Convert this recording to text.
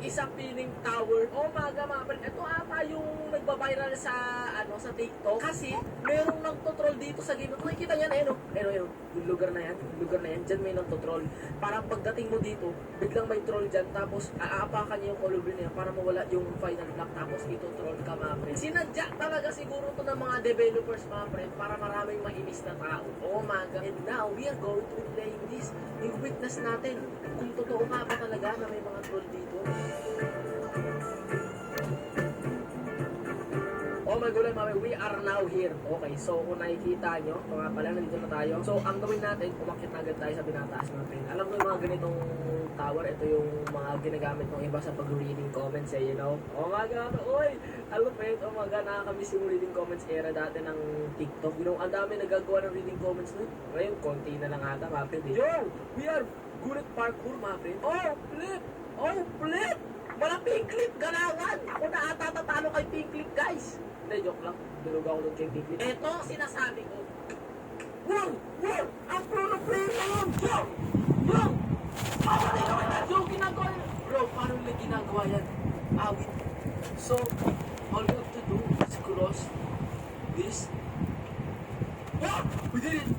isa piling tower. Oh mga friend, ito ata yung nagba-viral sa sa TikTok kasi merong nagtotroll dito sa game. Kung nakikita niyan, yung lugar na yan, dyan may nagtotroll. Parang pagdating mo dito, biglang may troll dyan, tapos aapakan niya yung color na yan para mawala yung final block, tapos ito-troll ka mga friend. Sinadya talaga siguro to ng mga developers mga friend para maraming mainis na tao. Oh my God. And now, we are going to be playing this. Yung witness natin kung totoo nga ba talaga na may mga troll dito. Oh my God, mami, we are now here. Okay, so kung nakikita nyo, mga pala, nandito na tayo. So, ang gawin natin, umakyat na agad tayo sa pinataas natin. Alam ko yung mga ganitong tower, ito yung mga ginagamit ng iba sa pag-reading comments you know. Oh my God, oy! Alam mo yun, oh my God, nakakamiss yung reading comments era dati ng TikTok. You know, ang dami nagagawa ng reading comments nun. Ngayon, konti na lang ata, mga friend. Yo! We are good at parkour, mga friend. Oh, flip! Oh, flip! Wala pink clip, ganawan! Ako na ata tatalo kay pink clip, guys! Hindi, joke lang. Dulog ako doon kay pink clip. Eto, sinasabi ko. Wow! Wow! Ang pro player na yun! Yo! Yo! Yo, ginagawa yan! Bro, paano nila ginagawa yan? Awit. So, all you have to do is cross this. Wow! We did it!